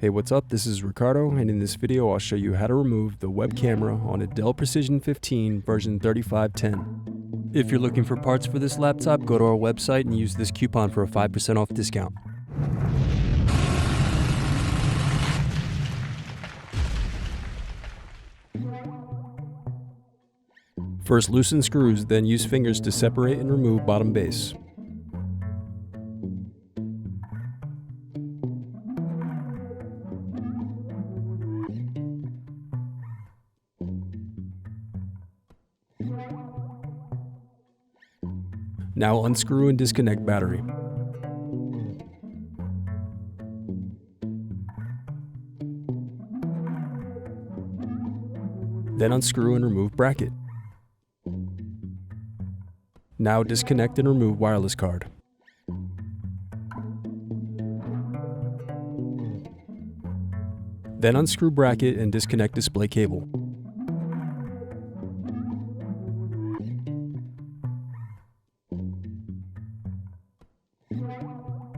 Hey, what's up? This is Ricardo, and in this video I'll show you how to remove the web camera on a Dell Precision 15 version 3510. If you're looking for parts for this laptop, go to our website and use this coupon for a 5% off discount. First loosen screws, then use fingers to separate and remove bottom base. Now unscrew and disconnect battery. Then unscrew and remove bracket. Now disconnect and remove wireless card. Then unscrew bracket and disconnect display cable.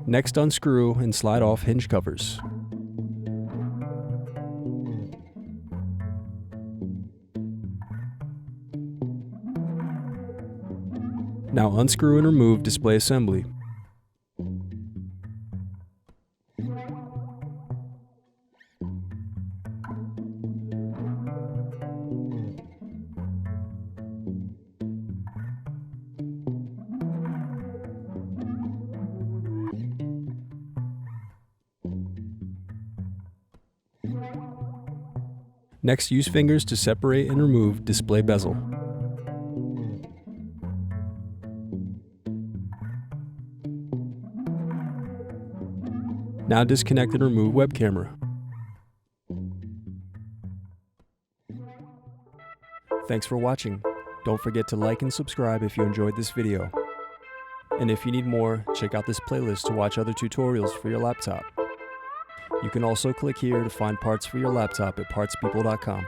Next, unscrew and slide off hinge covers. Now unscrew and remove display assembly. Next, use fingers to separate and remove display bezel. Now disconnect and remove web camera. Thanks for watching. Don't forget to like and subscribe if you enjoyed this video. And if you need more, check out this playlist to watch other tutorials for your laptop. You can also click here to find parts for your laptop at partspeople.com.